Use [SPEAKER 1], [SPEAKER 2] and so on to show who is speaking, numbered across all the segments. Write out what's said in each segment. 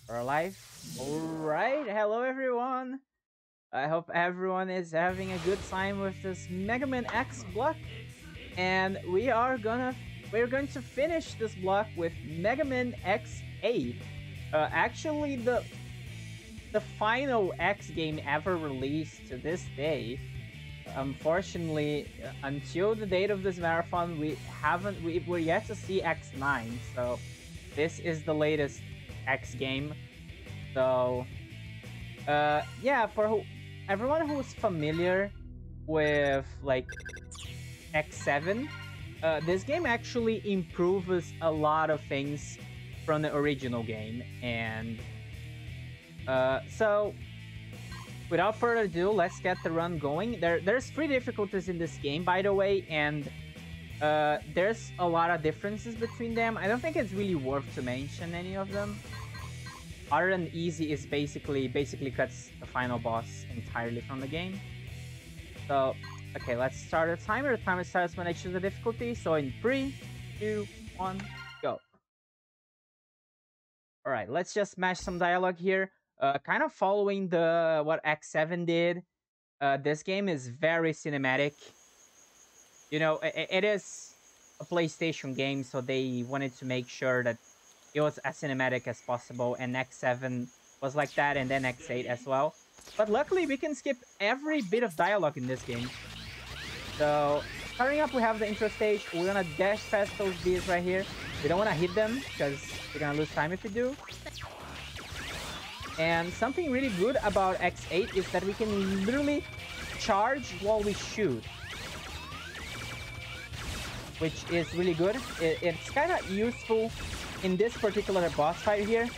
[SPEAKER 1] We're alive. Alright, hello everyone. I hope everyone is having a good time with this Megaman X block. And we're going to finish this block with Megaman X8. Actually the final X game ever released to this day. Unfortunately, until the date of this marathon, we're yet to see X9. So this is the latest X game. So yeah, for everyone who's familiar with like X7, this game actually improves a lot of things from the original game. And so without further ado, let's get the run going. There's 3 difficulties in this game, by the way, and there's a lot of differences between them. I don't think it's really worth to mention any of them. Other than easy is basically cuts the final boss entirely from the game. So, okay, let's start the timer. The timer starts when I choose the difficulty. So in 3, 2, 1, go. Alright, let's just match some dialogue here. Kind of following what X7 did. This game is very cinematic. You know, it is a PlayStation game, so they wanted to make sure that it was as cinematic as possible, and X7 was like that, and then X8 as well. But luckily, we can skip every bit of dialogue in this game. So, starting up, we have the intro stage. We're gonna dash past those bees right here. We don't want to hit them, because we're gonna lose time if we do. And something really good about X8 is that we can literally charge while we shoot, which is really good. It's kind of useful in this particular boss fight here,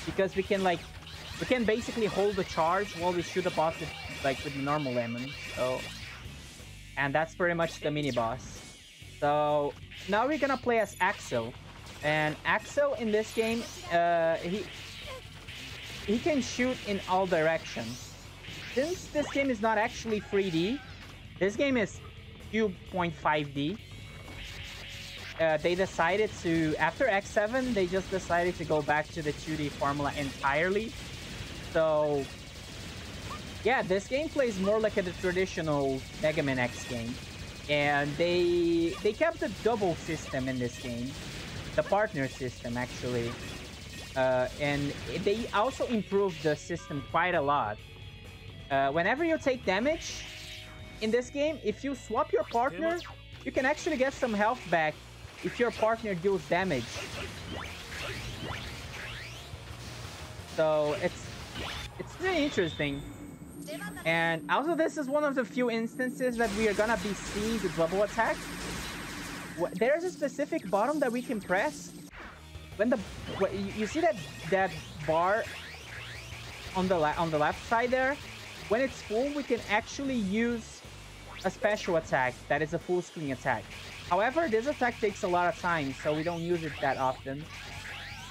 [SPEAKER 1] because we can basically hold the charge while we shoot the boss with the normal lemon. So, and that's pretty much the mini boss. So now we're gonna play as Axel, and Axel in this game, he can shoot in all directions. Since this game is not actually 3D, this game is 2.5D. They decided to, after X7, they just decided to go back to the 2D formula entirely. So, yeah, this game plays more like a traditional Mega Man X game. And they kept the double system in this game. The partner system, actually. And they also improved the system quite a lot. Whenever you take damage in this game, if you swap your partner, you can actually get some health back if your partner deals damage. So it's really interesting. And also, this is one of the few instances that we are gonna be seeing the double attack. There's a specific button that we can press when you see that bar on the left side there. When it's full, we can actually use a special attack that is a full screen attack. However, this attack takes a lot of time, so we don't use it that often.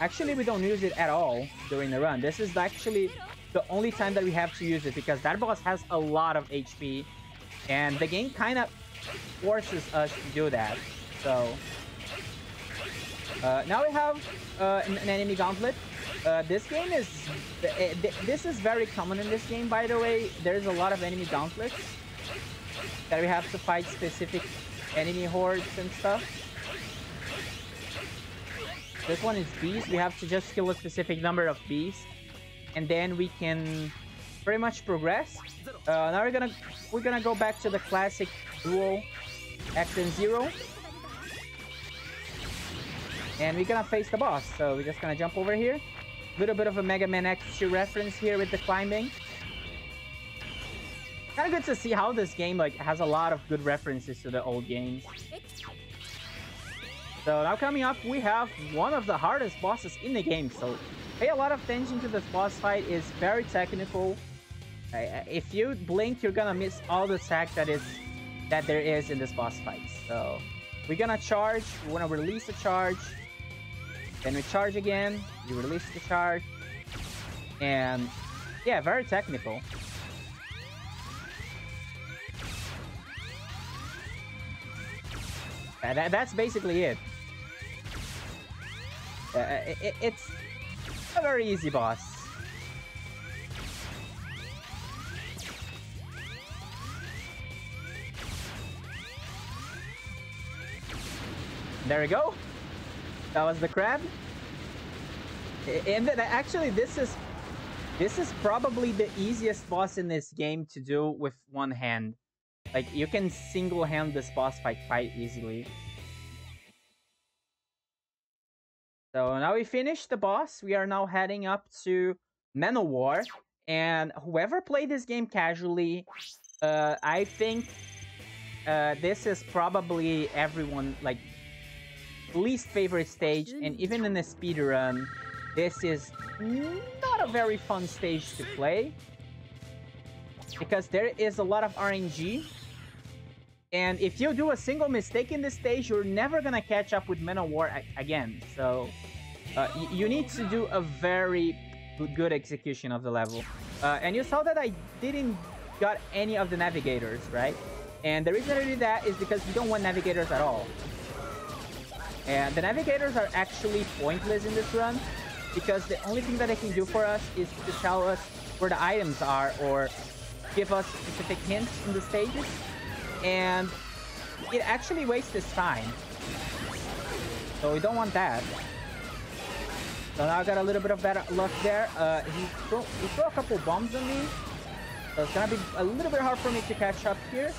[SPEAKER 1] Actually, we don't use it at all during the run. This is actually the only time that we have to use it, because that boss has a lot of HP, and the game kind of forces us to do that. So now we have an enemy gauntlet. This game is this is very common in this game, by the way. There's a lot of enemy gauntlets that we have to fight specific enemy hordes and stuff. This one is bees. We have to just kill a specific number of bees, and then we can pretty much progress. Now we're gonna go back to the classic duo X and 0, and we're gonna face the boss. So we're just gonna jump over here. Little bit of a Mega Man X2 reference here with the climbing. Kind of good to see how this game has a lot of good references to the old games. So now coming up, we have one of the hardest bosses in the game. So pay a lot of attention to this boss fight. It's very technical. If you blink, you're gonna miss all the tech that there is in this boss fight. So we're gonna charge. We wanna release the charge. Then we charge again. You release the charge. And yeah, very technical. That's basically it. It's a very easy boss. There we go. That was the crab. And then actually this is probably the easiest boss in this game to do with one hand. Like, you can single-hand this boss fight quite easily. So now we finished the boss. We are now heading up to Manowar. And whoever played this game casually, I think this is probably everyone, like, least favorite stage. And even in a speedrun, this is not a very fun stage to play, because there is a lot of RNG. And if you do a single mistake in this stage, you're never gonna catch up with Manowar again. So you need to do a very good execution of the level. And you saw that I didn't got any of the navigators, right? And the reason I did that is because we don't want navigators at all. And the navigators are actually pointless in this run, because the only thing that they can do for us is to tell us where the items are, or give us specific hints in the stages. And it actually wastes time. So we don't want that. So now I got a little bit of better luck there. He threw a couple bombs on me. So it's gonna be a little bit hard for me to catch up here.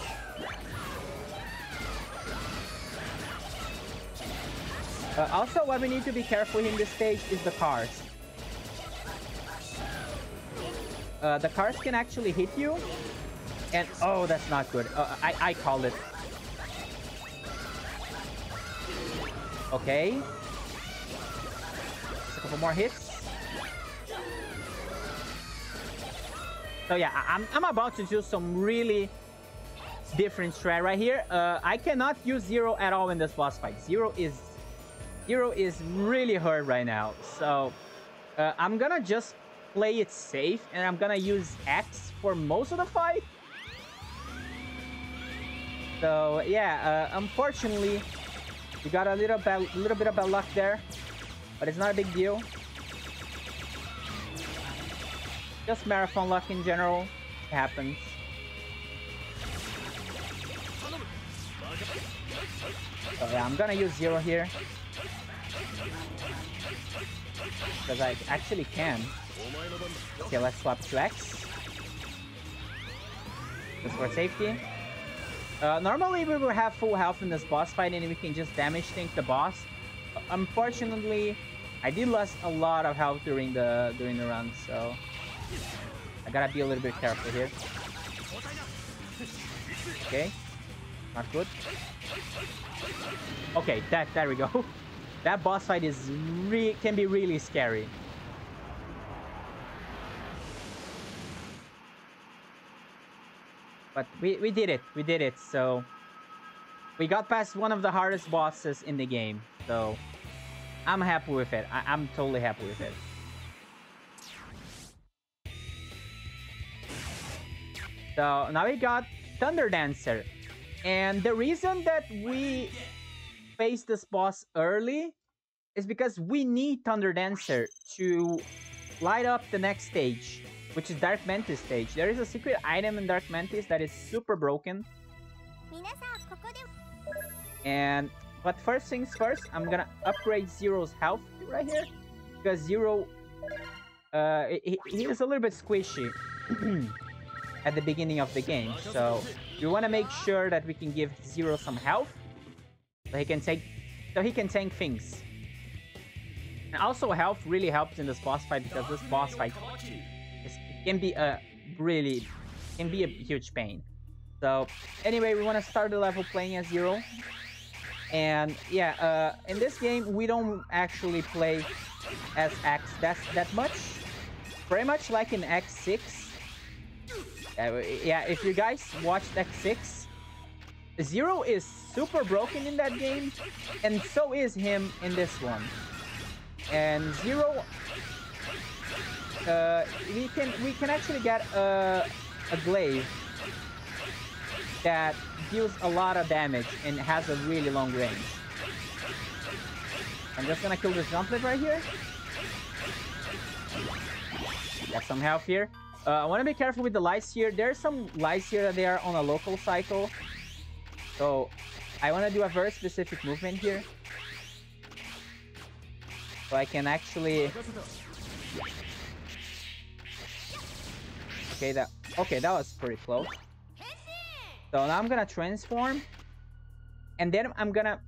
[SPEAKER 1] Also, what we need to be careful in this stage is the cars. The cars can actually hit you. And, oh, that's not good. I called it. Okay. Just a couple more hits. So yeah, I'm about to do some really different strat right here. I cannot use Zero at all in this boss fight. Zero is really hurt right now. So I'm gonna just play it safe, and I'm gonna use X for most of the fight. So yeah, unfortunately, we got a little bit of bad luck there, but it's not a big deal. Just marathon luck in general. It happens. So yeah, I'm gonna use Zero here, because I actually can. Okay, let's swap to X. Just for safety. Normally we will have full health in this boss fight, and we can just damage tank the boss. Unfortunately, I did lose a lot of health during the run, so I gotta be a little bit careful here. Okay, not good. Okay, there we go. That boss fight is can be really scary. But we did it. We did it. So we got past one of the hardest bosses in the game. So I'm happy with it. I'm totally happy with it. So now we got Thunder Dancer. And the reason that we face this boss early is because we need Thunder Dancer to light up the next stage, which is Dark Mantis stage. There is a secret item in Dark Mantis that is super broken. But first things first, I'm gonna upgrade Zero's health right here, because Zero, he is a little bit squishy at the beginning of the game. So we want to make sure that we can give Zero some health, so he can tank things. And also, health really helps in this boss fight, because this boss fight can be a huge pain. So anyway, we want to start the level playing as Zero. And yeah, in this game we don't actually play as X that much. Very much like in X6. Yeah, if you guys watched X6, Zero is super broken in that game, and so is him in this one. And Zero, we can actually get a glaive that deals a lot of damage and has a really long range. I'm just gonna kill this gauntlet right here. Got some health here. I want to be careful with the lights here. There's some lights here that they are on a local cycle. So I want to do a very specific movement here. So I can actually... Okay, that was pretty close. So now I'm gonna transform. And then I'm gonna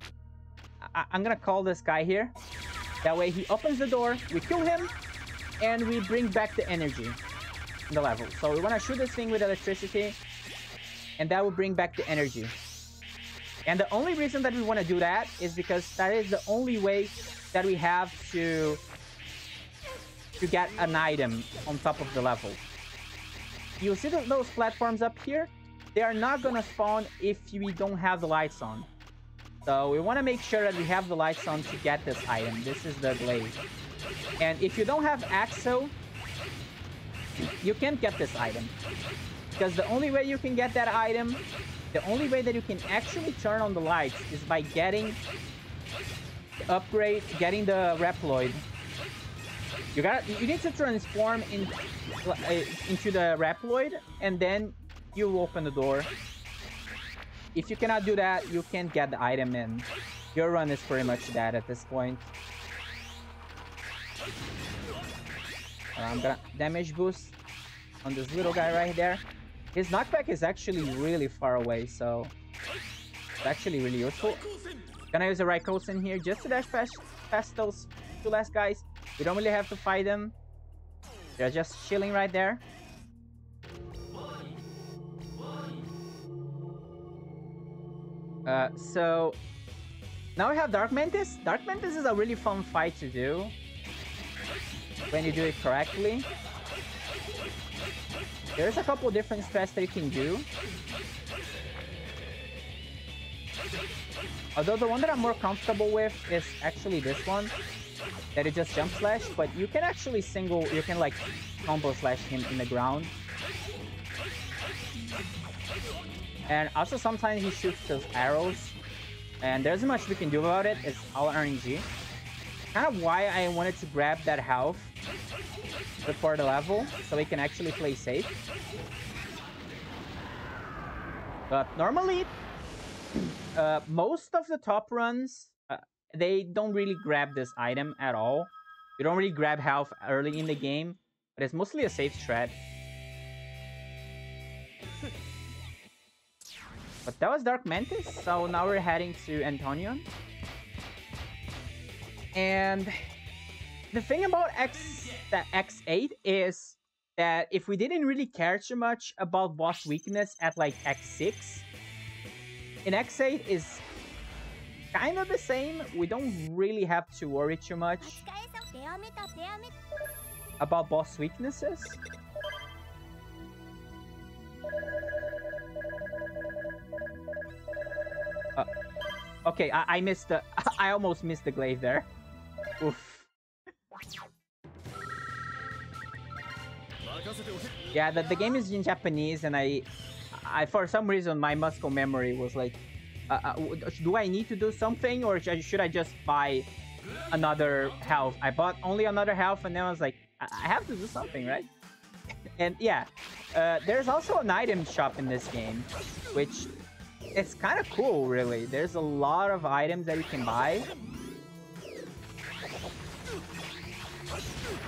[SPEAKER 1] call this guy here. That way he opens the door, we kill him, and we bring back the energy in the level. So we want to shoot this thing with electricity, and that will bring back the energy. And the only reason that we want to do that is because that is the only way that we have to get an item on top of the level. You see those platforms up here? They are not gonna spawn if we don't have the lights on. So we want to make sure that we have the lights on to get this item. This is the glaive. And if you don't have Axo, you can't get this item. Because the only way you can get that item, the only way that you can actually turn on the lights is by getting the upgrade, getting the Reploid. You need to transform into the Reploid, and then you open the door. If you cannot do that, you can't get the item, and your run is pretty much dead at this point. I'm gonna damage boost on this little guy right there. His knockback is actually really far away, so it's actually really useful. Gonna use a Raikou here just to dash past those two last guys. We don't really have to fight them. They're just chilling right there. So now we have Dark Mantis. Dark Mantis is a really fun fight to do when you do it correctly. There's a couple different strats that you can do. Although the one that I'm more comfortable with is actually this one, that it just jump slash, but you can actually you can like combo slash him in the ground. And also sometimes he shoots those arrows, and there's not much we can do about it. It's all RNG. Kind of why I wanted to grab that health before the level, so we can actually play safe. But normally, most of the top runs, they don't really grab this item at all. You don't really grab health early in the game, but it's mostly a safe strat. But that was Dark Mantis, so now we're heading to Antonion. And the thing about X8 is that if we didn't really care too much about boss weakness at like X6, in X8 is kind of the same. We don't really have to worry too much about boss weaknesses. Okay, I missed the... I almost missed the glaive there. Oof. Yeah, the game is in Japanese, and I for some reason my muscle memory was like, do I need to do something, or should I just buy another health? I bought only another health, and then I was like, I have to do something, right? And yeah, there's also an item shop in this game, which it's kind of cool, really. There's a lot of items that you can buy.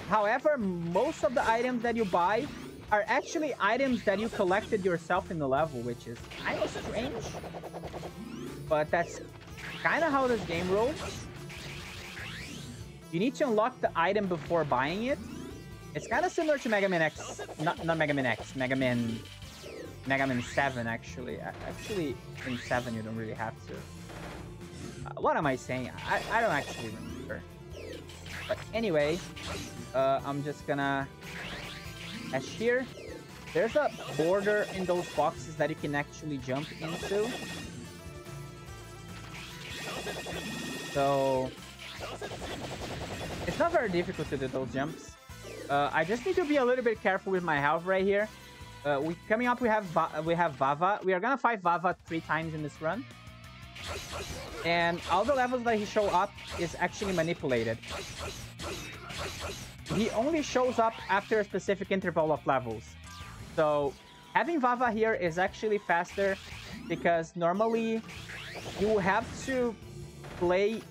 [SPEAKER 1] However, most of the items that you buy are actually items that you collected yourself in the level, which is kind of strange. But that's kind of how this game rolls. You need to unlock the item before buying it. It's kind of similar to Megaman X, not Megaman X, Megaman 7 actually. Actually, in 7 you don't really have to. What am I saying? I don't actually remember. But anyway, I'm just gonna dash here. There's a border in those boxes that you can actually jump into. So it's not very difficult to do those jumps. I just need to be a little bit careful with my health right here. Coming up, we have Vava. We are gonna fight Vava 3 times in this run. And all the levels that he show up is actually manipulated. He only shows up after a specific interval of levels. So having Vava here is actually faster because normally you have to play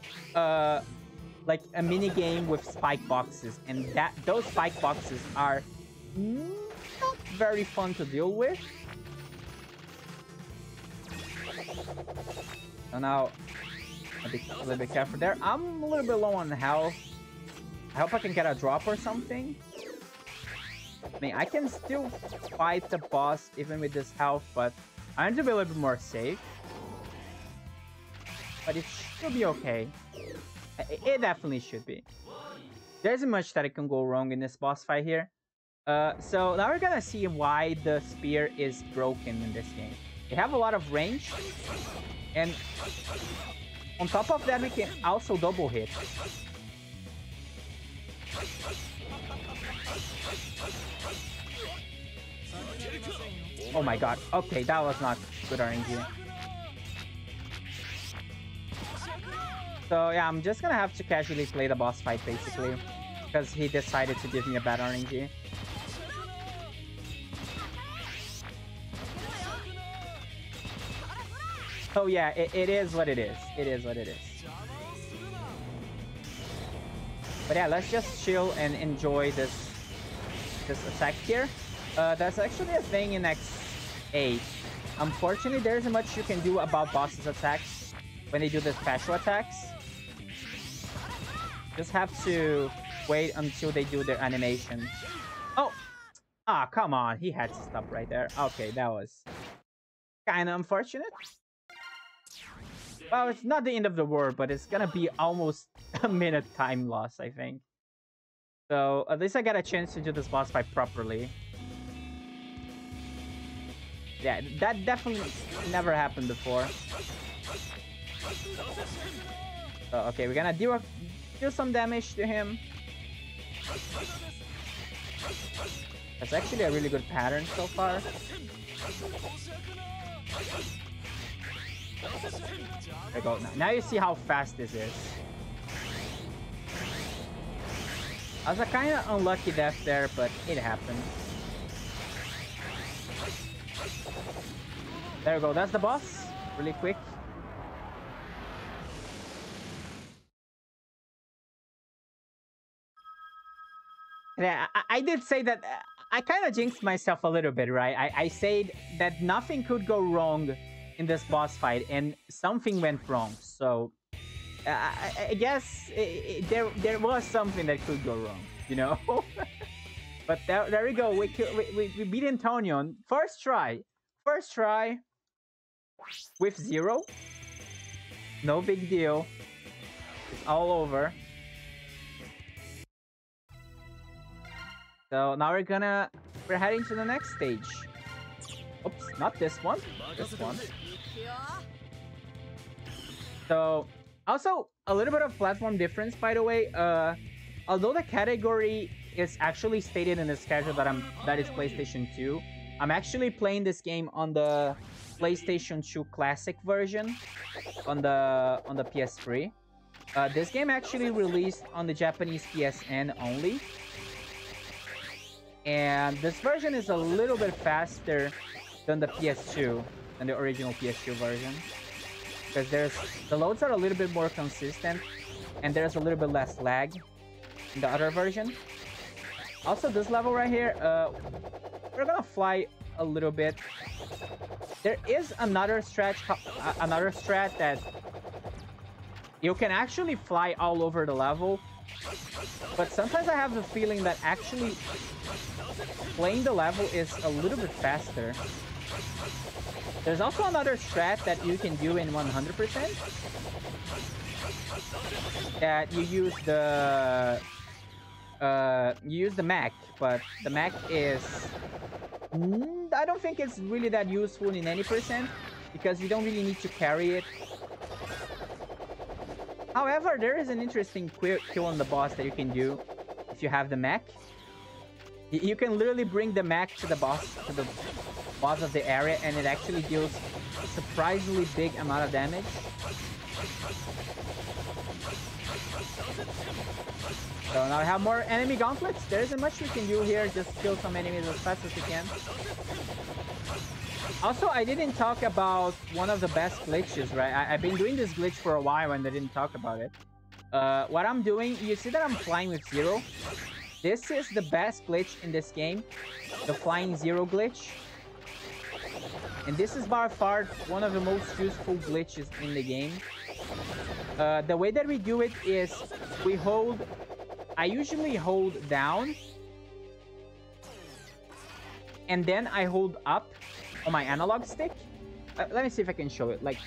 [SPEAKER 1] like a mini game with spike boxes, and those spike boxes are not very fun to deal with. So now a little bit careful there. I'm a little bit low on health. I hope I can get a drop or something. I mean, I can still fight the boss even with this health, but I need to be a little bit more safe. But it should be okay. It definitely should be. There isn't much that can go wrong in this boss fight here. So now we're gonna see why the spear is broken in this game. They have a lot of range, and on top of that, we can also double hit. Oh my god. Okay, that was not good RNG. So yeah, I'm just gonna have to casually play the boss fight basically, because he decided to give me a bad RNG. So yeah, it is what it is. It is what it is. But yeah, let's just chill and enjoy this attack here. That's actually a thing in X8. Unfortunately, there isn't much you can do about bosses' attacks when they do the special attacks. Just have to wait until they do their animation. Oh! Ah, come on. He had to stop right there. Okay, that was kind of unfortunate. Well, it's not the end of the world, but it's gonna be almost a minute time loss, I think. So, at least I got a chance to do this boss fight properly. Yeah, that definitely never happened before. So, okay, we're gonna deal some damage to him. That's actually a really good pattern so far. There we go. Now you see how fast this is. I was a kind of unlucky death there, but it happened. There we go. That's the boss. Really quick. Yeah, I did say that I kind of jinxed myself a little bit, right? I said that nothing could go wrong in this boss fight, and something went wrong. So I guess there was something that could go wrong, you know. But there we go. We beat Antonio on first try with 0. No big deal. It's all over. So now we're heading to the next stage. Oops, not this one. This one. So, also a little bit of platform difference, by the way. Although the category is actually stated in the schedule that is PlayStation 2, I'm actually playing this game on the PlayStation 2 Classic version on the PS3. This game actually released on the Japanese PSN only. And this version is a little bit faster than the PS2, than the original PS2 version. Because the loads are a little bit more consistent, and there's a little bit less lag in the other version. Also, this level right here, we're gonna fly a little bit. There is another strat that you can actually fly all over the level. But sometimes I have the feeling that actually playing the level is a little bit faster. There's also another strat that you can do in 100%. That you use the Mac, but the Mac is I don't think it's really that useful in any percent because you don't really need to carry it. However, there is an interesting kill on the boss that you can do if you have the mech. You can literally bring the mech to the boss of the area, and it actually deals a surprisingly big amount of damage. now I have more enemy gauntlets. There isn't much we can do here. Just kill some enemies as fast as we can. Also, I didn't talk about one of the best glitches, right? I've been doing this glitch for a while and I didn't talk about it. What I'm doing, you see that I'm flying with Zero? This is the best glitch in this game. The flying Zero glitch. And this is by far one of the most useful glitches in the game. The way that we do it is we hold... I usually hold down. And then I hold up on my analog stick. Let me see if I can show it. Like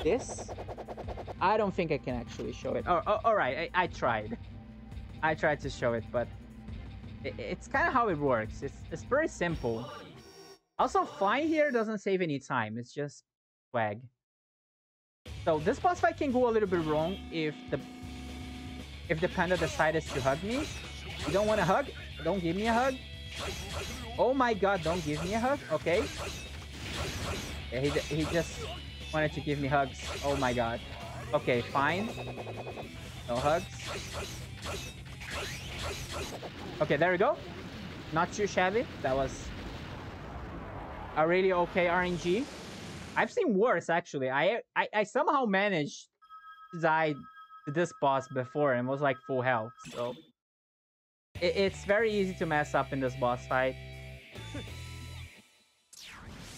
[SPEAKER 1] this. I don't think I can actually show it. Oh, alright. I tried. I tried to show it, but... It's kind of how it works. It's very simple. Also, flying here doesn't save any time. It's just swag. So this boss fight can go a little bit wrong if the panda decides to hug me. You don't want to hug? Don't give me a hug. Oh my god, don't give me a hug. Okay. Yeah, he just wanted to give me hugs. Oh my god. Okay, fine. No hugs. Okay, there we go. Not too shabby. That was a really okay RNG. I've seen worse, actually. I somehow managed to die to this boss before and was like full health. So it's very easy to mess up in this boss fight.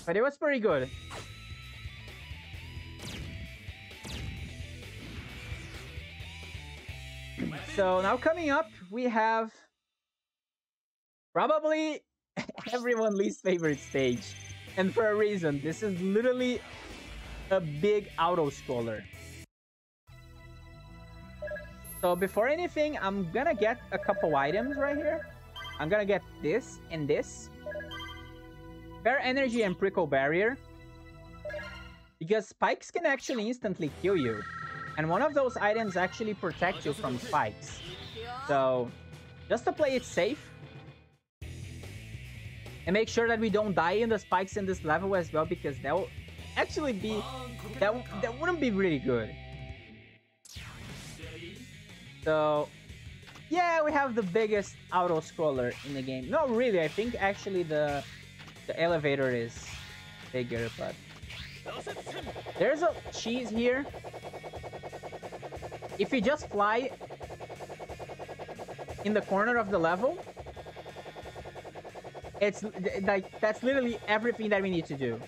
[SPEAKER 1] But it was pretty good. So now coming up, we have probably everyone's least favorite stage. And for a reason. This is literally a big auto-scroller. So before anything, I'm gonna get a couple items right here. I'm gonna get this and this. Bear Energy and Prickle Barrier. Because spikes can actually instantly kill you. And one of those items actually protect you from spikes. So, just to play it safe. And make sure that we don't die in the spikes in this level as well. Because that will actually be... That wouldn't be really good. So... Yeah, we have the biggest auto-scroller in the game. Not really, I think actually the elevator is bigger, but... There's a cheese here. If you just fly in the corner of the level, it's like, that's literally everything that we need to do.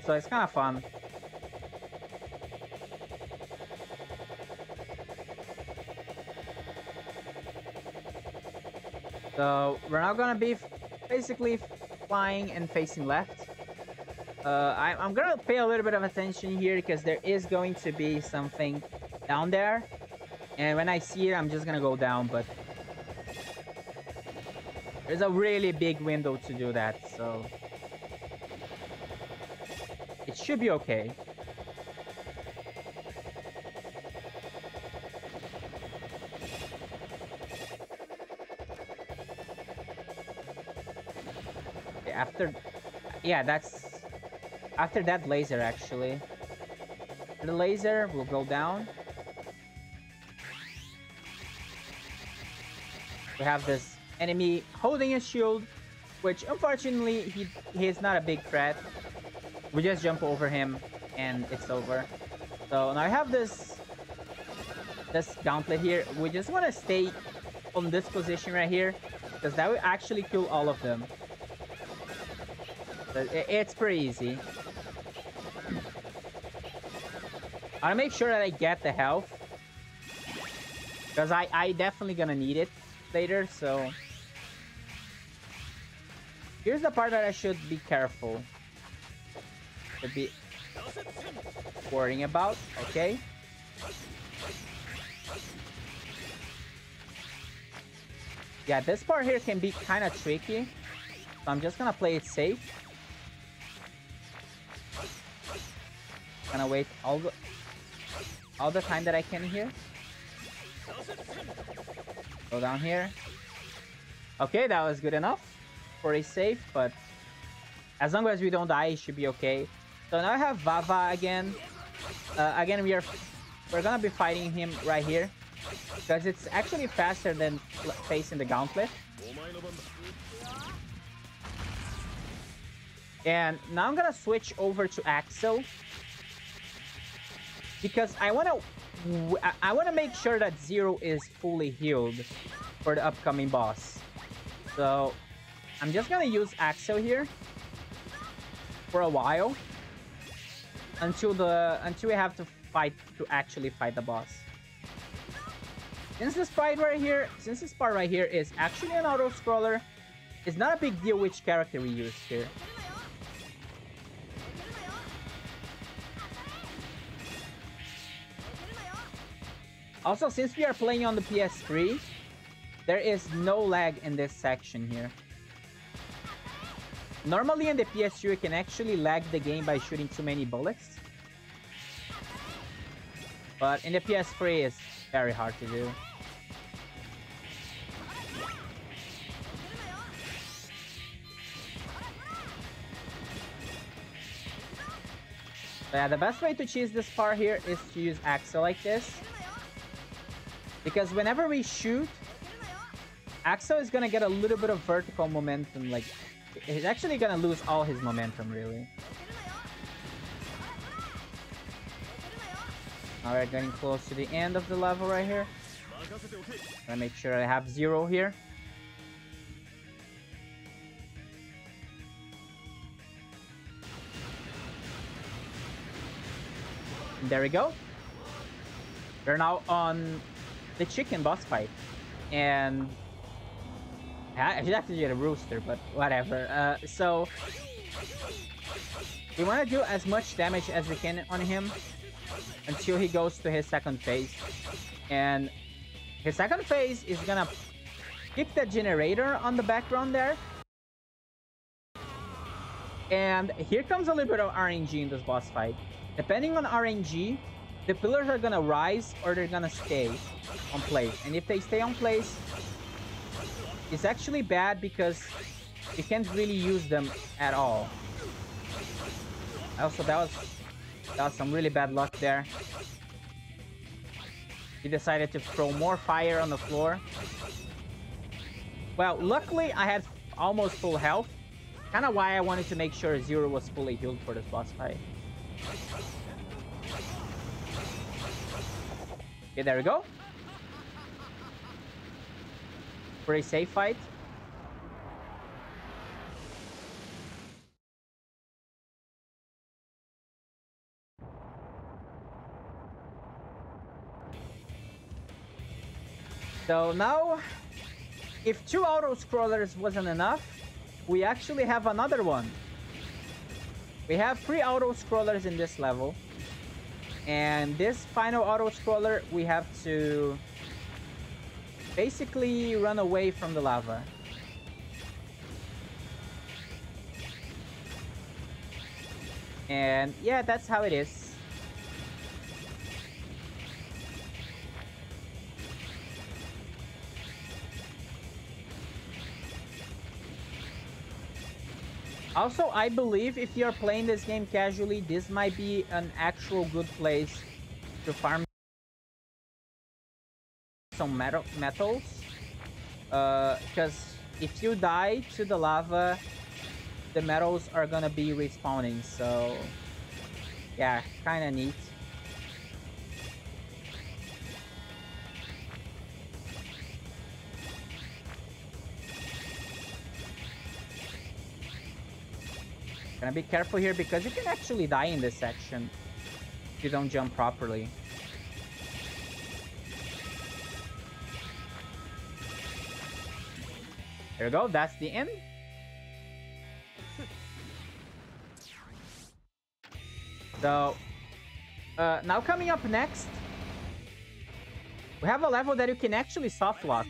[SPEAKER 1] So it's kind of fun. So we're now gonna be basically flying and facing left. I'm gonna pay a little bit of attention here because there is going to be something down there. And when I see it, I'm just gonna go down, but there's a really big window to do that, so it should be okay. After that laser, actually. The laser will go down. We have this enemy holding a shield, which unfortunately he is not a big threat. We just jump over him and it's over. So now I have this gauntlet here. We just want to stay on this position right here because that will actually kill all of them. It's pretty easy. I'll make sure that I get the health, because I definitely gonna need it later. So here's the part that I should be careful to be worrying about. Okay. Yeah, this part here can be kind of tricky, so I'm just gonna play it safe. Gonna wait all the time that I can here. Go down here. Okay, that was good enough for a safe, but as long as we don't die, it should be okay. So now I have Vava again. Again, we're gonna be fighting him right here. because it's actually faster than facing the gauntlet. And now I'm gonna switch over to Axel because I wanna make sure that Zero is fully healed for the upcoming boss. So I'm just gonna use Axel here for a while until we have to actually fight the boss. Since this part right here is actually an auto scroller, it's not a big deal which character we use here. Also, since we are playing on the PS3, there is no lag in this section here. Normally in the PS3, you can actually lag the game by shooting too many bullets. But in the PS3, it's very hard to do. But yeah, the best way to cheese this part here is to use Axel like this. Because whenever we shoot, Axel is gonna get a little bit of vertical momentum. Like, he's actually gonna lose all his momentum, really. Now we're getting close to the end of the level right here. Gotta make sure I have Zero here. And there we go. We're now on the chicken boss fight. And I should have to get a rooster, but whatever. So we want to do as much damage as we can on him until he goes to his second phase. And his second phase is gonna keep the generator on the background there. And here comes a little bit of RNG in this boss fight. Depending on RNG, the pillars are gonna rise or they're gonna stay on place. And if they stay on place, it's actually bad because you can't really use them at all. Also, that was some really bad luck there. He decided to throw more fire on the floor. Well, luckily I had almost full health. Kind of why I wanted to make sure Zero was fully healed for this boss fight. Okay, there we go. Pretty safe fight. So now, if 2 auto-scrollers wasn't enough, we actually have another one. We have 3 auto-scrollers in this level. And this final auto-scroller, we have to basically run away from the lava. And yeah, that's how it is. Also, I believe if you're playing this game casually, this might be an actual good place to farm some metals. Because if you die to the lava, the metals are gonna be respawning. So, yeah, kind of neat. Gonna be careful here because you can actually die in this section if you don't jump properly. There we go, that's the end. So, now coming up next, we have a level that you can actually soft lock.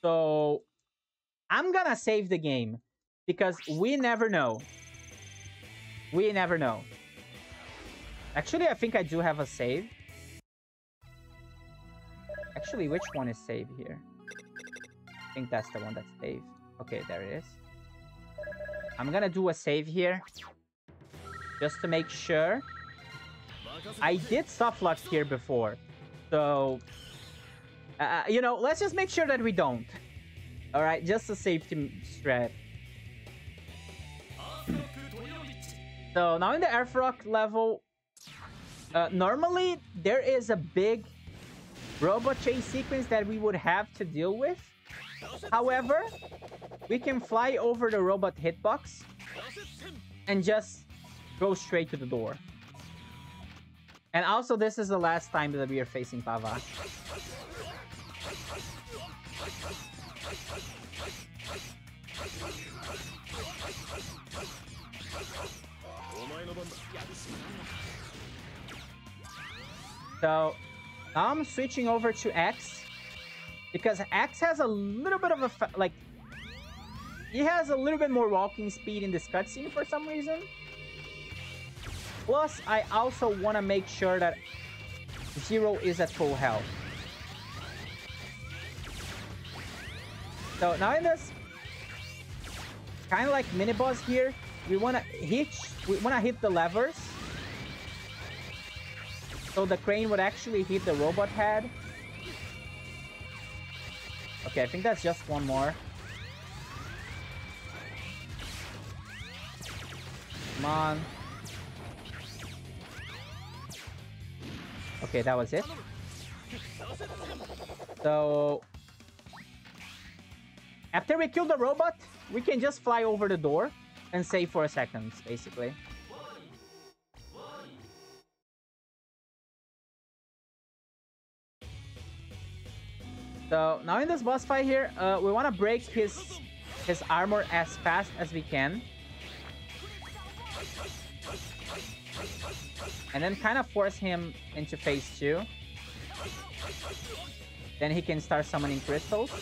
[SPEAKER 1] So, I'm gonna save the game because we never know. We never know. Actually, I think I do have a save. Actually, which one is save here? I think that's the one that's save. Okay, there it is. I'm gonna do a save here. Just to make sure. I did soft lock here before. So, You know, let's just make sure that we don't. All right, just a safety strat. So now in the Airfrock level, normally there is a big robot chase sequence that we would have to deal with. However, we can fly over the robot hitbox and just go straight to the door. And also, this is the last time that we are facing Pava. So now I'm switching over to X because X has a little bit of a like he has a little bit more walking speed in this cutscene for some reason. Plus, I also want to make sure that Zero is at full health. So now in this kind of like mini boss here, we want to hit the levers. So the crane would actually hit the robot head. Okay, I think that's just one more. Come on. Okay, that was it. So after we kill the robot, we can just fly over the door and save for a second, basically. So now in this boss fight here, we want to break his armor as fast as we can. And then kind of force him into phase 2. Then he can start summoning crystals.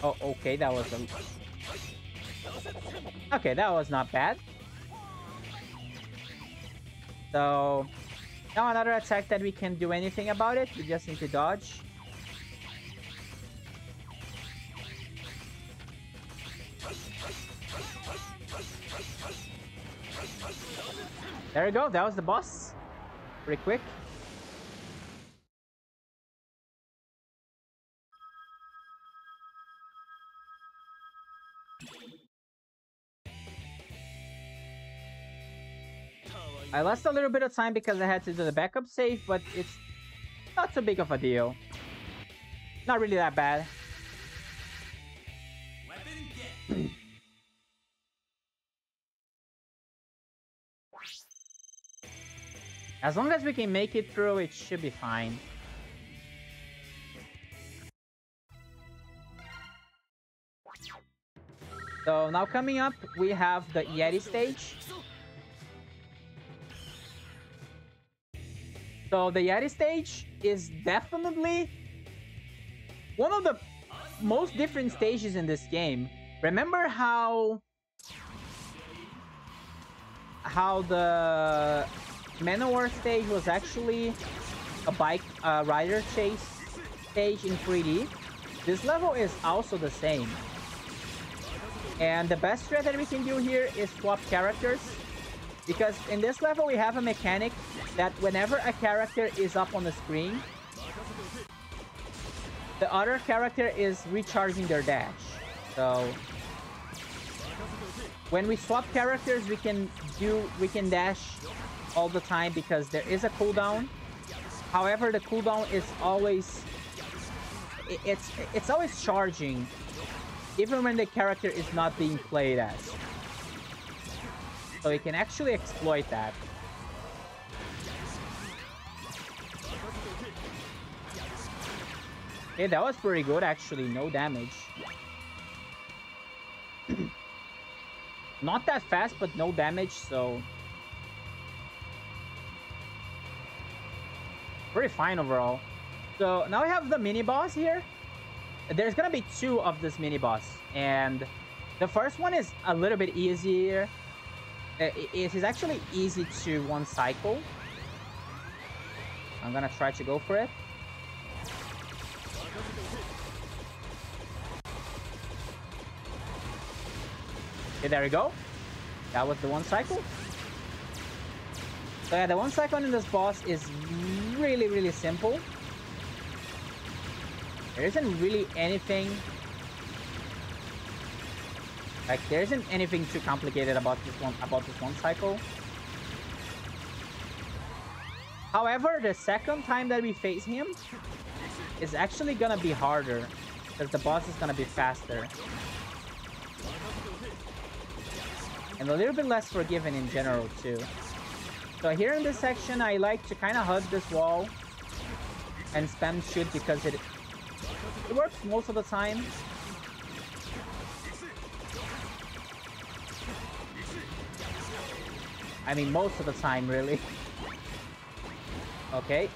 [SPEAKER 1] Oh, okay, that was okay, that was not bad. So now another attack that we can do anything about it. We just need to dodge. There we go. That was the boss. Pretty quick. I lost a little bit of time because I had to do the backup save, but it's not so big of a deal. Not really that bad. As long as we can make it through, it should be fine. So now coming up, we have the Yeti stage. So the Yeti stage is definitely one of the most different stages in this game. Remember how the Manowar stage was actually a bike rider chase stage in 3D? This level is also the same. And the best strat that we can do here is swap characters. Because in this level we have a mechanic that whenever a character is up on the screen, the other character is recharging their dash. So when we swap characters, we can dash all the time because there is a cooldown. However, the cooldown is always it's always charging even when the character is not being played as. So you can actually exploit that. Okay, that was pretty good actually, no damage. Not that fast, but no damage, so pretty fine overall. So now we have the mini boss here. There's gonna be 2 of this mini boss, and the first one is a little bit easier. It is actually easy to one cycle. I'm gonna try to go for it. Okay, there we go. That was the one cycle. So yeah, the one cycle in this boss is really, really simple. There isn't really anything... Like, there isn't anything too complicated about this one cycle. However, the second time that we face him is actually gonna be harder, because the boss is gonna be faster. And a little bit less forgiving in general, too. So here in this section, I like to kind of hug this wall and spam shoot because it works most of the time. I mean, most of the time, really. Okay.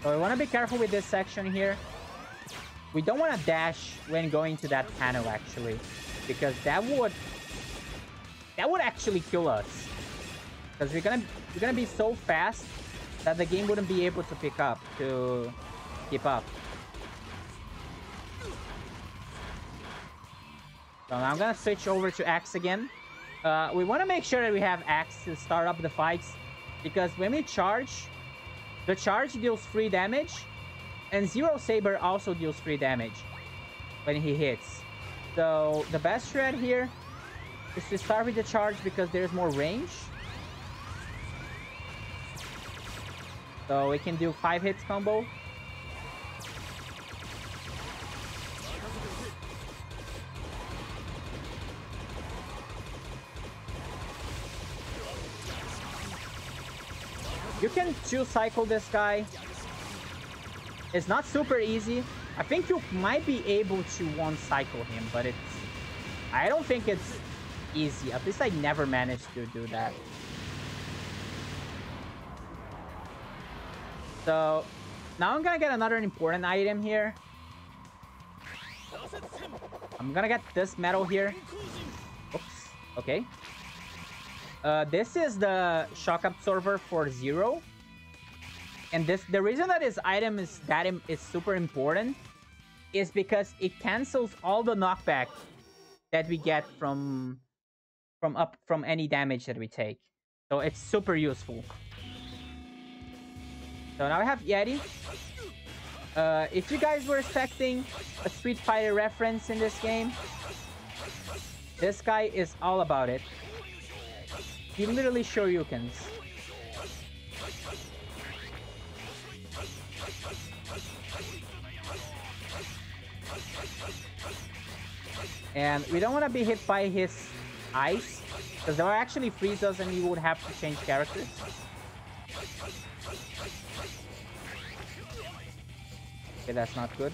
[SPEAKER 1] So we want to be careful with this section here. We don't want to dash when going to that panel, actually, because that would actually kill us. Because we're gonna be so fast that the game wouldn't be able to keep up. So now I'm gonna switch over to Axe again. We want to make sure that we have Axe to start up the fights, because when we charge, the charge deals 3 damage, and Zero Saber also deals 3 damage when he hits. So the best strat here is to start with the charge because there's more range. So we can do 5 hits combo. You can 2-cycle this guy. It's not super easy. I think you might be able to 1-cycle him, but I don't think it's easy. At least I never managed to do that. So now I'm gonna get another important item here. I'm gonna get this medal here. Oops. Okay. This is the shock absorber for Zero. And the reason that this item is super important is because it cancels all the knockback that we get from any damage that we take. So it's super useful. So now I have Yeti. If you guys were expecting a Street Fighter reference in this game, this guy is all about it. He literally shoryukens. And we don't want to be hit by his ice, because that will actually freeze us and you would have to change characters. Okay, that's not good.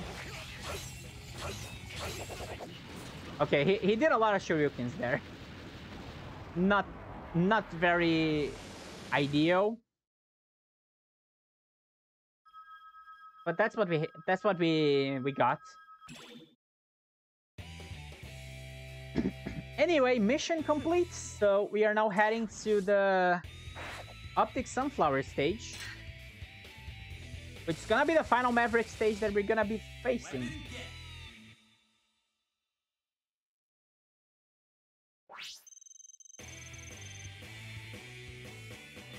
[SPEAKER 1] Okay, he did a lot of shoryukens there. Not very ideal. But that's what we got. Anyway, mission complete. So we are now heading to the Optic Sunflower stage, which is gonna be the final Maverick stage that we're gonna be facing.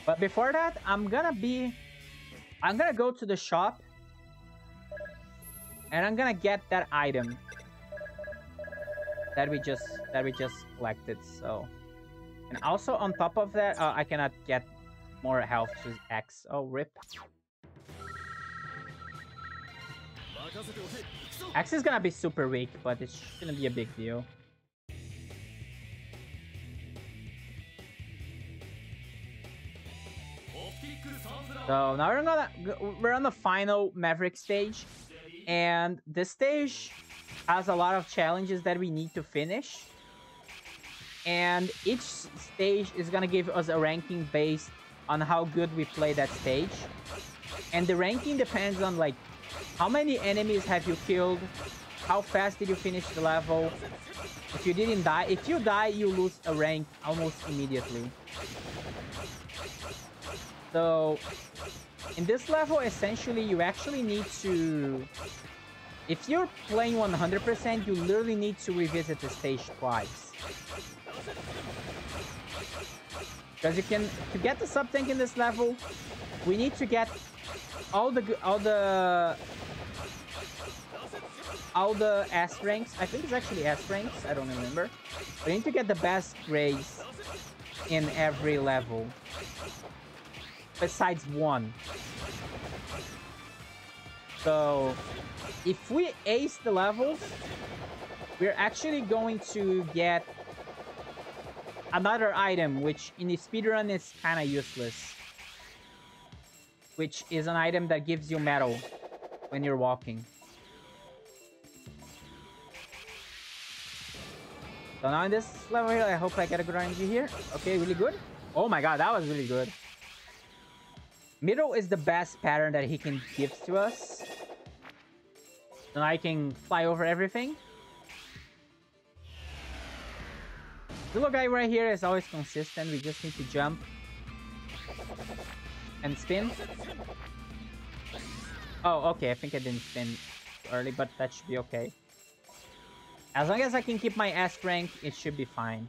[SPEAKER 1] But before that, I'm gonna go to the shop and I'm gonna get that item that we just collected. So, and also on top of that, I cannot get more health to X. Oh, rip. X is gonna be super weak, but it shouldn't be a big deal. So now we're on the final Maverick stage, and this stage has a lot of challenges that we need to finish, and each stage is gonna give us a ranking based on how good we play that stage, and the ranking depends on like how many enemies have you killed, how fast did you finish the level. If you didn't die, if you die, you lose a rank almost immediately. So in this level, essentially, you actually need to... If you're playing 100%, you literally need to revisit the stage twice. Because you can... To get the sub-tank in this level, we need to get all the S ranks. I think it's actually S ranks. I don't remember. We need to get the best grades in every level. Besides one. So, if we ace the levels, we're actually going to get another item, which in the speedrun is kind of useless. Which is an item that gives you metal when you're walking. So now in this level here, I hope I get a good RNG here. Okay, really good. Oh my god, that was really good. Middle is the best pattern that he can give to us. And I can fly over everything. The little guy right here is always consistent. We just need to jump. And spin. Oh, okay. I think I didn't spin early, but that should be okay. As long as I can keep my S rank, it should be fine.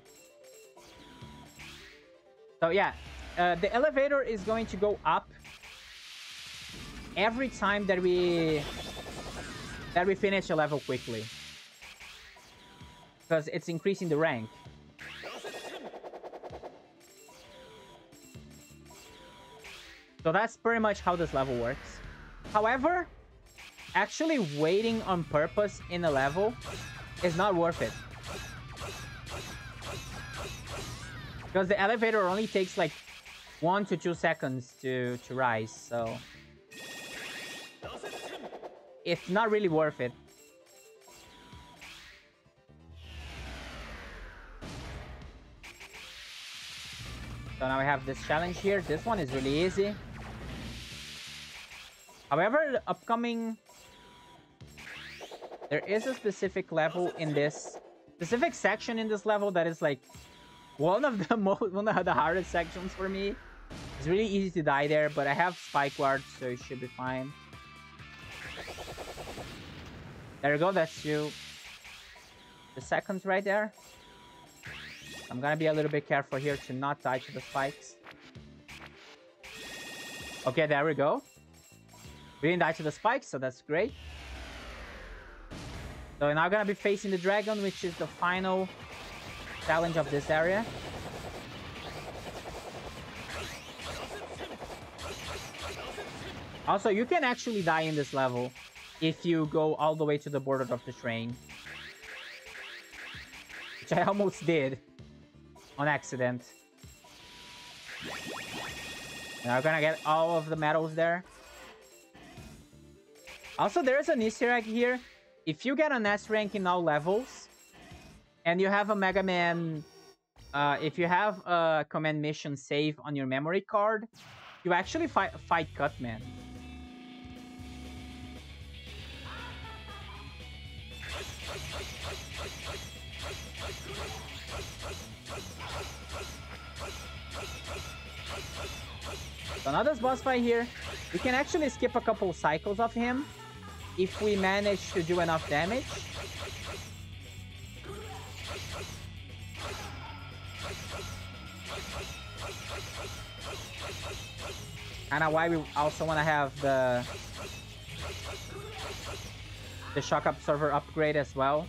[SPEAKER 1] So yeah, the elevator is going to go up every time that we finish a level quickly, because it's increasing the rank. So that's pretty much how this level works. However, actually waiting on purpose in a level is not worth it, because the elevator only takes like 1 to 2 seconds to rise, so it's not really worth it. So now we have this challenge here. This one is really easy. However, the upcoming... There is a specific level in this... Specific section in this level that is like... One of the hardest sections for me. It's really easy to die there, but I have Spike Ward, so it should be fine. There we go, that's the seconds right there. I'm gonna be a little bit careful here to not die to the spikes. Okay, there we go. We didn't die to the spikes, so that's great. So we're now gonna be facing the dragon, which is the final challenge of this area. Also, you can actually die in this level if you go all the way to the border of the train. Which I almost did on accident. Now we're gonna get all of the medals there. Also, there's an Easter egg here. If you get an S rank in all levels, and you have a Megaman, if you have a command mission save on your memory card, you actually fight Cutman. So now this boss fight here, we can actually skip a couple cycles of him if we manage to do enough damage. Kinda why we also want to have the shock absorber upgrade as well.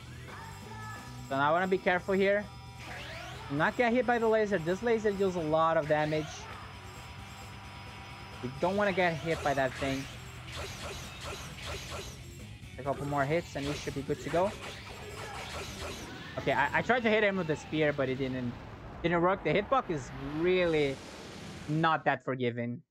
[SPEAKER 1] So now I want to be careful here. Do not get hit by the laser. This laser deals a lot of damage. We don't want to get hit by that thing. A couple more hits and we should be good to go. Okay, I tried to hit him with the spear, but it didn't work. The hitbox is really not that forgiving.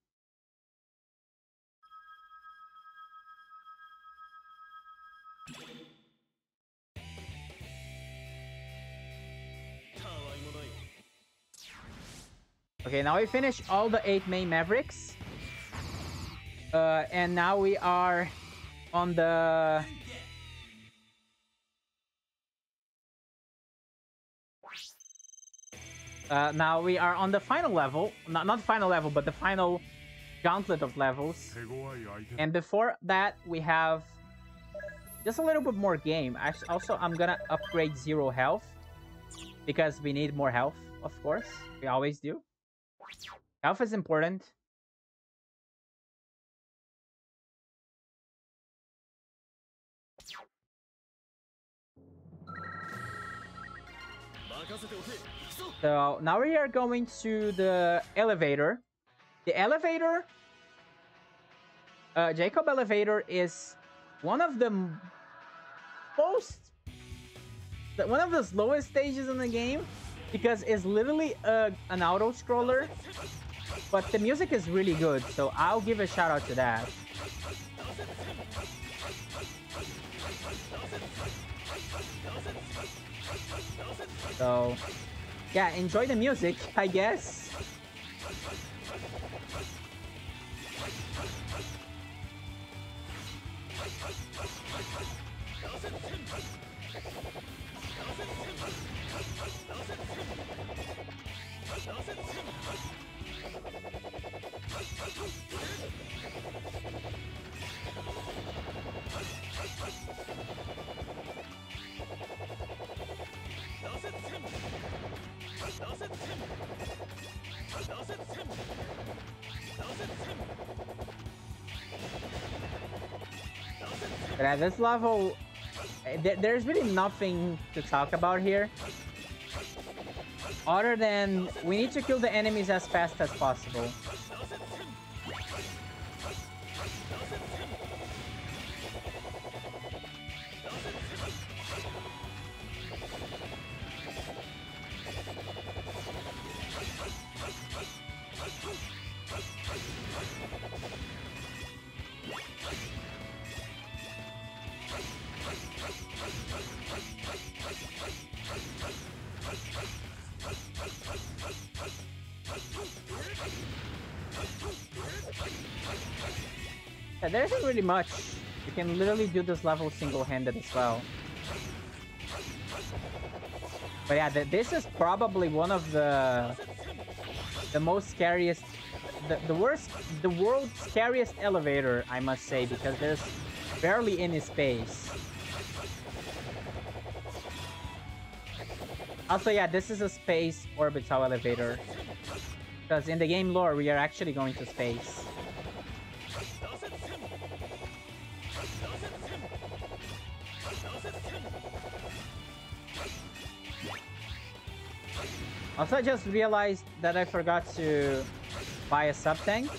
[SPEAKER 1] Okay, now we finished all the 8 main Mavericks. And now we are on the... now we are on the final level. Not the final level, but the final gauntlet of levels. And before that, we have just a little bit more game. Also, I'm gonna upgrade Zero health because we need more health, of course. We always do. Health is important. So now we are going to the elevator. The elevator, Jacob elevator is one of the one of the slowest stages in the game because it's literally an auto scroller, but the music is really good, so I'll give a shout out to that. So yeah, enjoy the music, I guess. But at this level, there's really nothing to talk about here. Other than we need to kill the enemies as fast as possible. Yeah, there isn't really much. You can literally do this level single-handed as well. But yeah, this is probably one of the most scariest, the world's scariest elevator, I must say, because there's barely any space. Also, yeah, this is a space orbital elevator. Because in the game lore, we are actually going to space. Also, I just realized that I forgot to buy a sub-tank.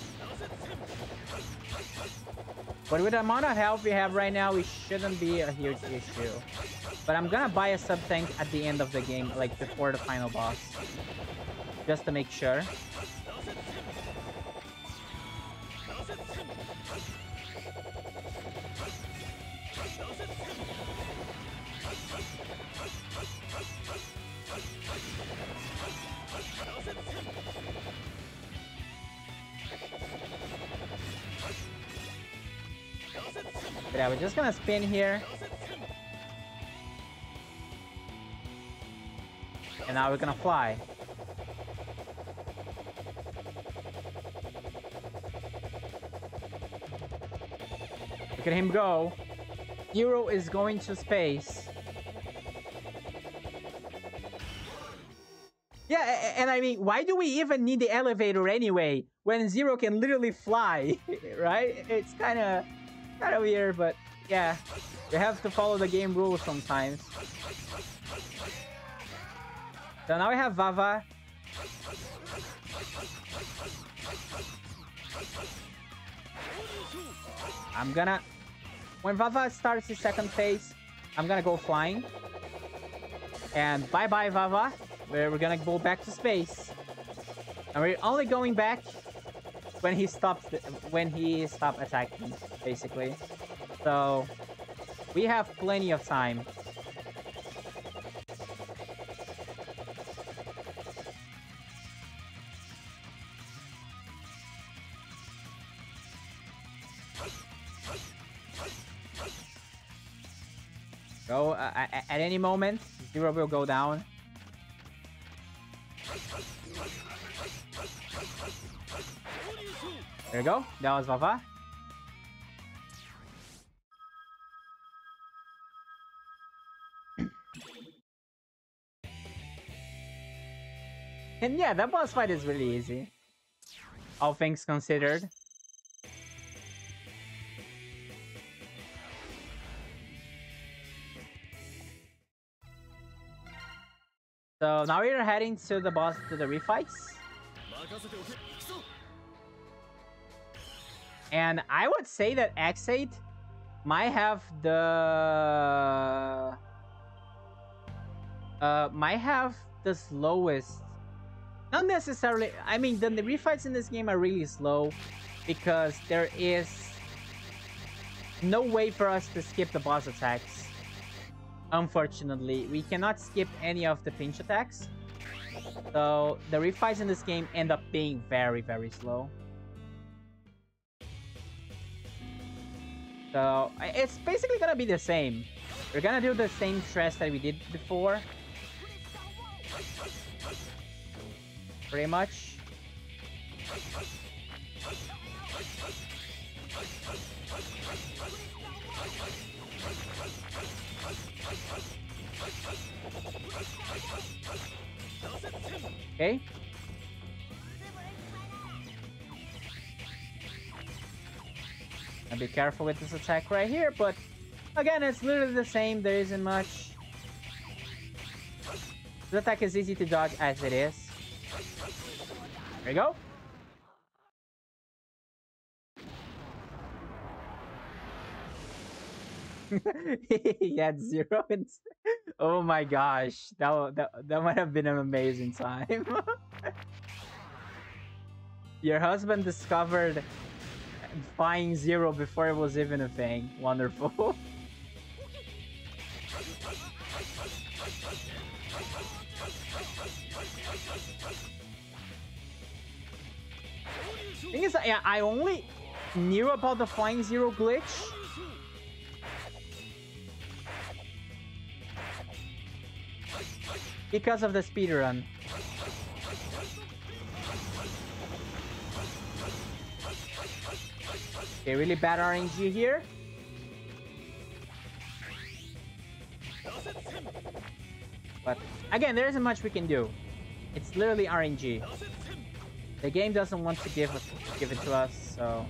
[SPEAKER 1] But with the amount of health we have right now, it shouldn't be a huge issue. But I'm gonna buy a sub-tank at the end of the game, like before the final boss. Just to make sure. But yeah, we're just gonna spin here. And now we're gonna fly. Look at him go. Zero is going to space. Yeah, and I mean, why do we even need the elevator anyway? When Zero can literally fly, right? It's kind of weird, but yeah, we have to follow the game rules sometimes. So now we have Vava. When Vava starts his second phase, I'm gonna go flying. And bye-bye, Vava. We're gonna go back to space. And we're only going back when he stopped attacking, basically. So we have plenty of time. So at any moment, Zero will go down. There you go. That was Vava. And yeah, that boss fight is really easy. All things considered. So now we're heading to the boss, to the refights. And I would say that X8 might have the slowest. Not necessarily. I mean, the refights in this game are really slow because there is no way for us to skip the boss attacks. Unfortunately, we cannot skip any of the pinch attacks. So the refights in this game end up being very, very slow. So it's basically gonna be the same. We're gonna do the same stress that we did before. Pretty much. Okay. Now be careful with this attack right here, but again, it's literally the same. There isn't much. The attack is easy to dodge as it is. There you go. He had 0 and... Oh my gosh, that might have been an amazing time. Your husband discovered buying 0 before it was even a thing. Wonderful. Thing is, yeah, I only knew about the flying 0 glitch because of the speedrun. Okay, really bad RNG here. But again, there isn't much we can do. It's literally RNG. The game doesn't want to give it to us, so...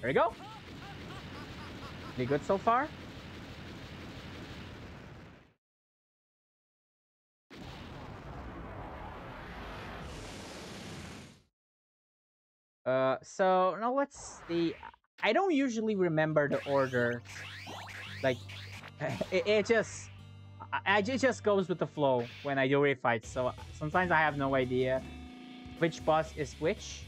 [SPEAKER 1] There you go. Pretty good so far. So now let's see. I don't usually remember the order. Like, it just goes with the flow when I do refights. So sometimes I have no idea which boss is which.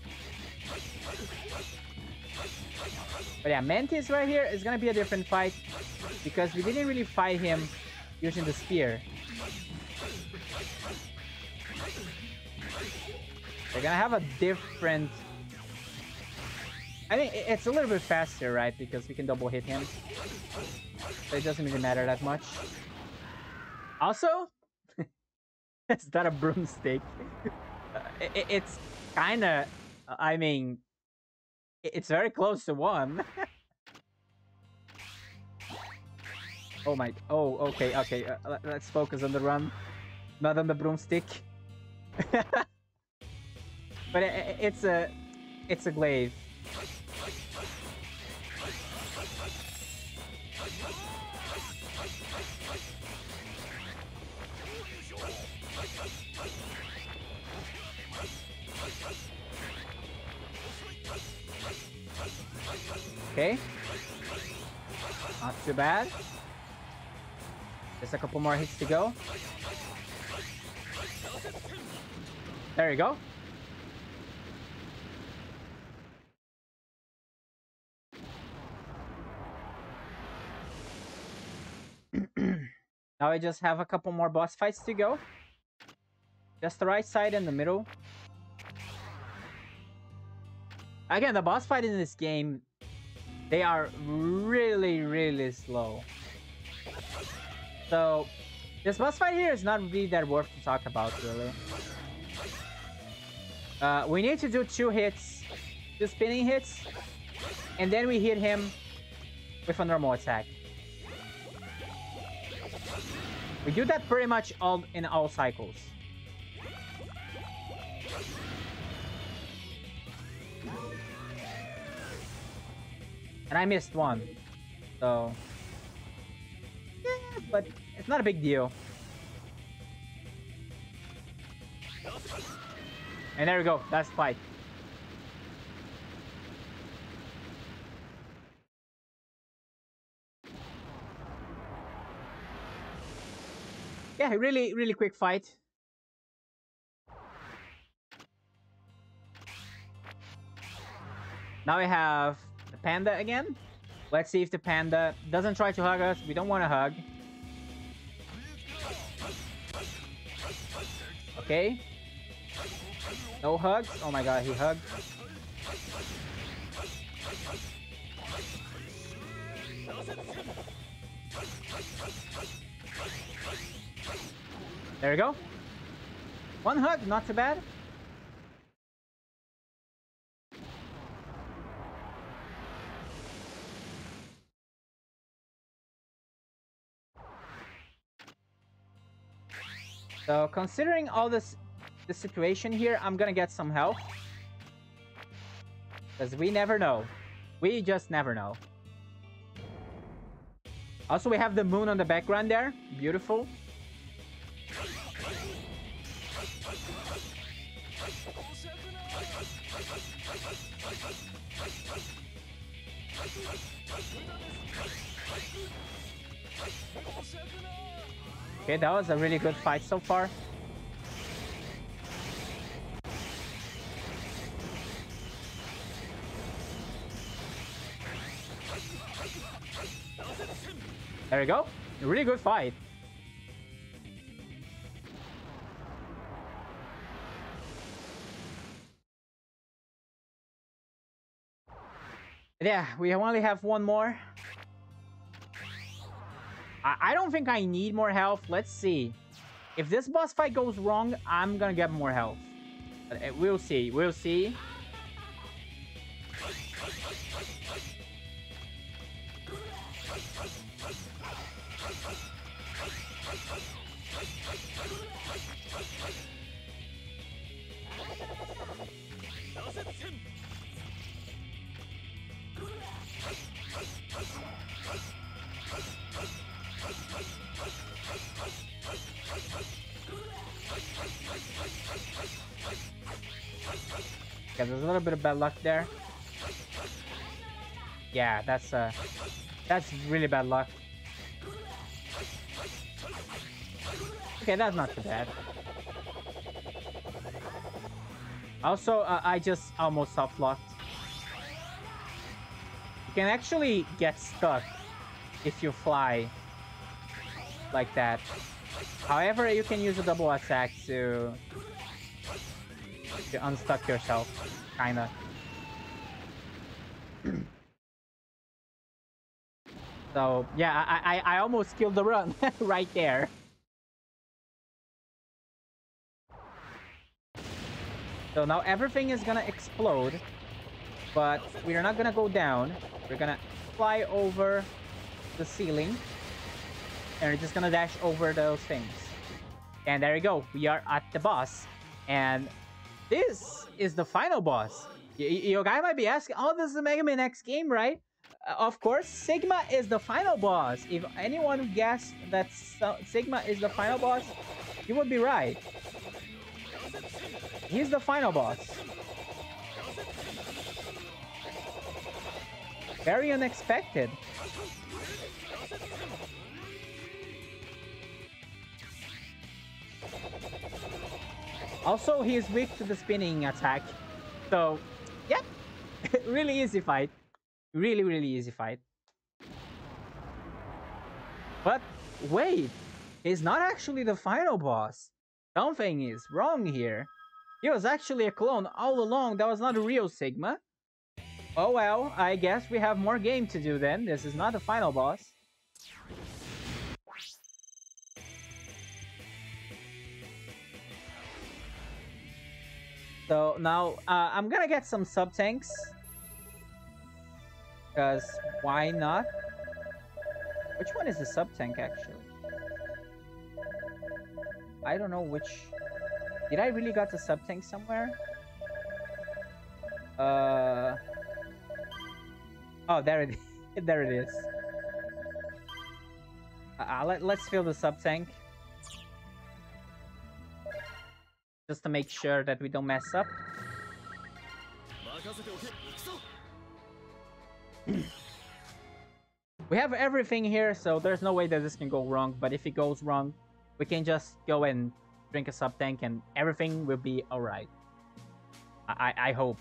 [SPEAKER 1] But yeah, Mantis right here is gonna be a different fight because we didn't really fight him using the spear. They're gonna have a different... I mean, it's a little bit faster, right? Because we can double hit him. So it doesn't really matter that much. Also, it's not a broomstick. It's kind of... I mean... It's very close to 1. Oh my... Oh, okay, okay. Let's focus on the run. Not on the broomstick. But it's a glaive. Okay. Not too bad. Just a couple more hits to go. There you go. Now I just have a couple more boss fights to go. Just the right side and the middle. Again, the boss fight in this game, they are really, really slow. So, This boss fight here is not really that worth to talk about, really. We need to do 2 hits, 2 spinning hits, and then we hit him with a normal attack. We do that pretty much in all cycles. And I missed one, so yeah, but it's not a big deal. And there we go, that's fight. Yeah, really quick fight. Now we have the panda again. Let's see if the panda doesn't try to hug us. We don't want to hug. Okay. No hugs. Oh my god, he hugged. There we go. 1 hug, not too bad. So considering all the situation here, I'm gonna get some help. Because we never know. We just never know. Also, we have the moon on the background there. Beautiful. Okay, that was a really good fight so far. There we go. A really good fight. Yeah, we only have 1 more. I don't think I need more health. Let's see. If this boss fight goes wrong, I'm gonna get more health. But we'll see. We'll see. Okay, there's a little bit of bad luck there. Yeah, that's really bad luck. Okay, that's not too bad. Also, I just almost soft-locked. You can actually get stuck if you fly like that. However, you can use a double attack to unstuck yourself, kinda. So, yeah, I almost killed the run right there. So now everything is gonna explode, but we're not gonna go down. We're gonna fly over the ceiling, and we're just gonna dash over those things. And there you go. We are at the boss, and this is the final boss. You guys might be asking, oh, this is a Mega Man X game, right? Of course, Sigma is the final boss. If anyone guessed that Sigma is the final boss, you would be right. He's the final boss. Very unexpected. Also, he is weak to the spinning attack. So, yeah, really easy fight. Really easy fight. But wait, he's not actually the final boss. Something is wrong here. He was actually a clone all along. That was not a real Sigma. Oh well, I guess we have more game to do then. This is not the final boss. So now I'm gonna get some sub tanks. Because why not? Which one is the sub tank actually? I don't know which. Did I really got the sub tank somewhere? Oh, there it is. There it is. Let's fill the sub tank. Just to make sure that we don't mess up. We have everything here, so there's no way that this can go wrong. But if it goes wrong, we can just go and drink a sub tank and everything will be alright. I hope.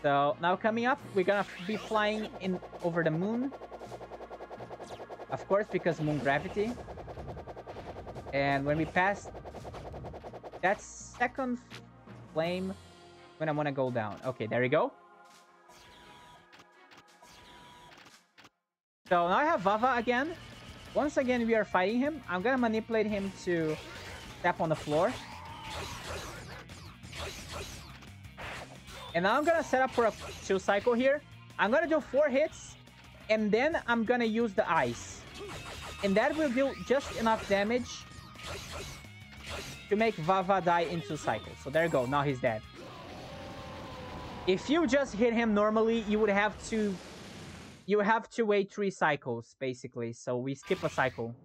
[SPEAKER 1] So now coming up, we're gonna be flying in over the moon. Of course, because moon gravity. And when we pass that second flame, when I want to go down. Okay, there we go. So now I have Vava again. Once again, we are fighting him. I'm gonna manipulate him to step on the floor. And now I'm gonna set up for a chill cycle here. I'm gonna do 4 hits. And then I'm gonna use the ice. And that will do just enough damage to make Vava die in 2 cycles. So there you go. Now he's dead. If you just hit him normally, you would have to... You have to wait 3 cycles, basically. So we skip a cycle.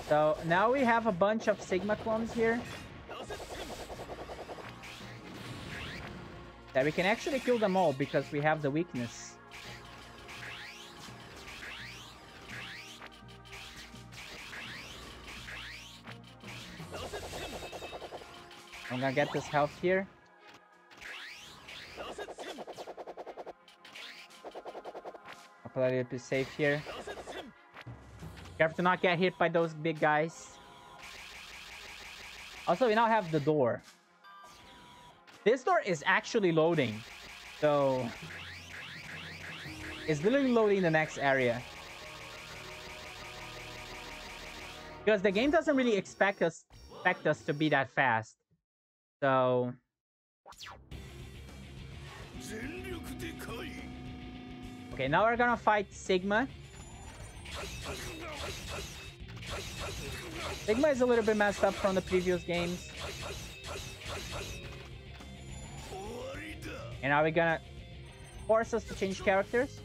[SPEAKER 1] So now we have a bunch of Sigma clones here. That we can actually kill them all because we have the weakness. I'm gonna get this health here. I'll play it to be safe here. Careful to not get hit by those big guys. Also, we now have the door. This door is actually loading. So it's literally loading the next area. Because the game doesn't really expect us to be that fast. So okay, now we're gonna fight Sigma. Sigma is a little bit messed up from the previous games. And now we're gonna force us to change characters.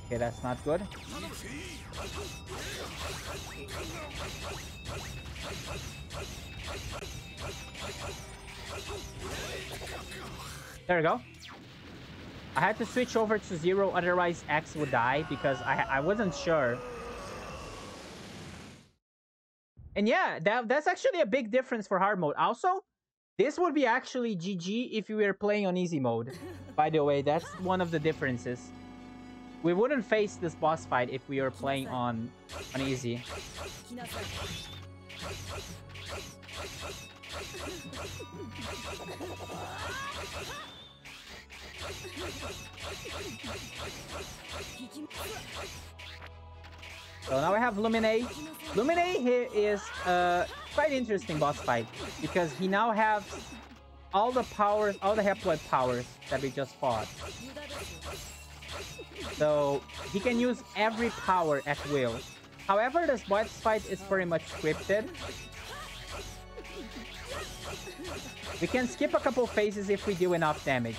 [SPEAKER 1] Okay, that's not good. There we go. I had to switch over to 0, otherwise X would die because I wasn't sure. And yeah, that's actually a big difference for hard mode. Also, this would be actually GG if we were playing on easy mode. By the way, that's one of the differences. We wouldn't face this boss fight if we were playing on easy. So now we have Lumine. Lumine here is a quite interesting boss fight because he now has all the powers, all the Haploid powers that we just fought. So he can use every power at will. However, this boss fight is pretty much scripted. We can skip a couple phases if we do enough damage.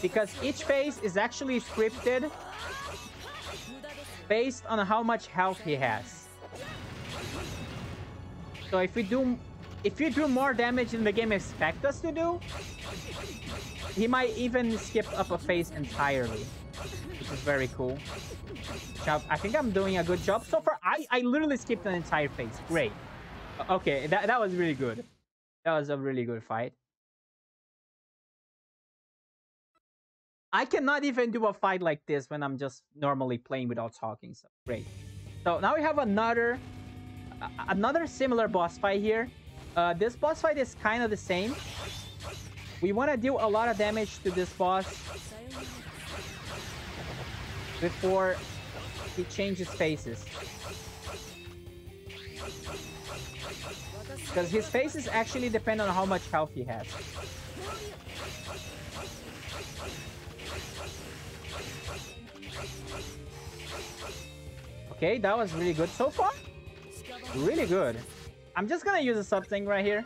[SPEAKER 1] Because each phase is actually scripted based on how much health he has. So if you do more damage than the game expects us to do, he might even skip up a phase entirely. Which is very cool. I think I'm doing a good job. So far, I literally skipped an entire phase. Great. Okay, that was really good. That was a really good fight. I cannot even do a fight like this when I'm just normally playing without talking. So great. So now we have another similar boss fight here. This boss fight is kind of the same. We want to deal a lot of damage to this boss before he changes faces. Because his faces actually depend on how much health he has. Okay, that was really good so far. Really good. I'm just gonna use a sub thing right here.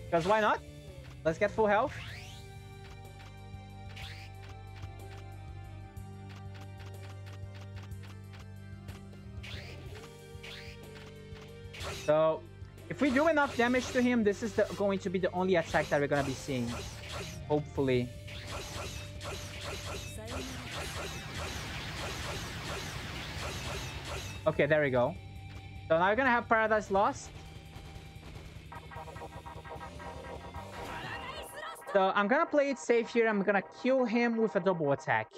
[SPEAKER 1] Because why not? Let's get full health. So, if we do enough damage to him, this is going to be the only attack that we're gonna be seeing. Hopefully. Okay, there we go. So now we're gonna have Paradise Lost. So I'm gonna play it safe here. I'm gonna kill him with a double attack.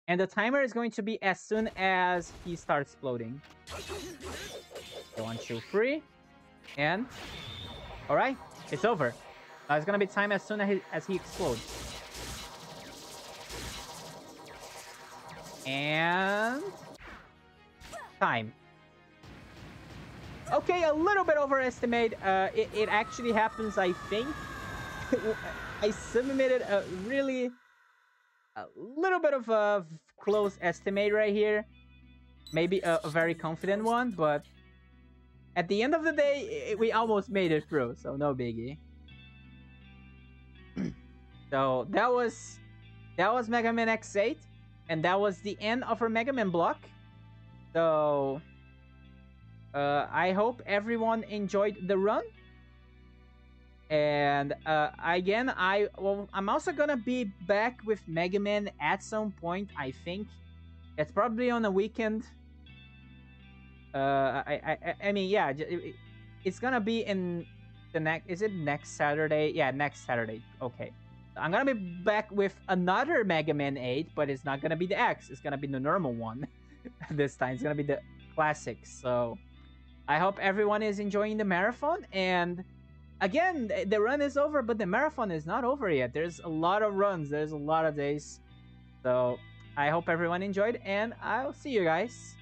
[SPEAKER 1] And the timer is going to be as soon as he starts exploding. So 1, 2, 3. And... Alright, it's over. Now it's gonna be time as soon as he explodes. And... time. Okay, a little bit overestimate. It actually happens, I think. I submitted a little bit of a close estimate right here. Maybe a very confident one, but at the end of the day, we almost made it through, so no biggie. So that was Mega Man X8, and that was the end of our Mega Man block. So I hope everyone enjoyed the run. And again, I'm also gonna be back with Mega Man at some point. I think it's probably on a weekend. I mean, yeah, it's gonna be in the next. Is it next Saturday? Yeah, next Saturday. Okay, I'm gonna be back with another Mega Man 8, but it's not gonna be the X. It's gonna be the normal one. This time it's gonna be the classics. So I hope everyone is enjoying the marathon. And again, the run is over, but the marathon is not over yet. There's a lot of runs. There's a lot of days. So I hope everyone enjoyed, and I'll see you guys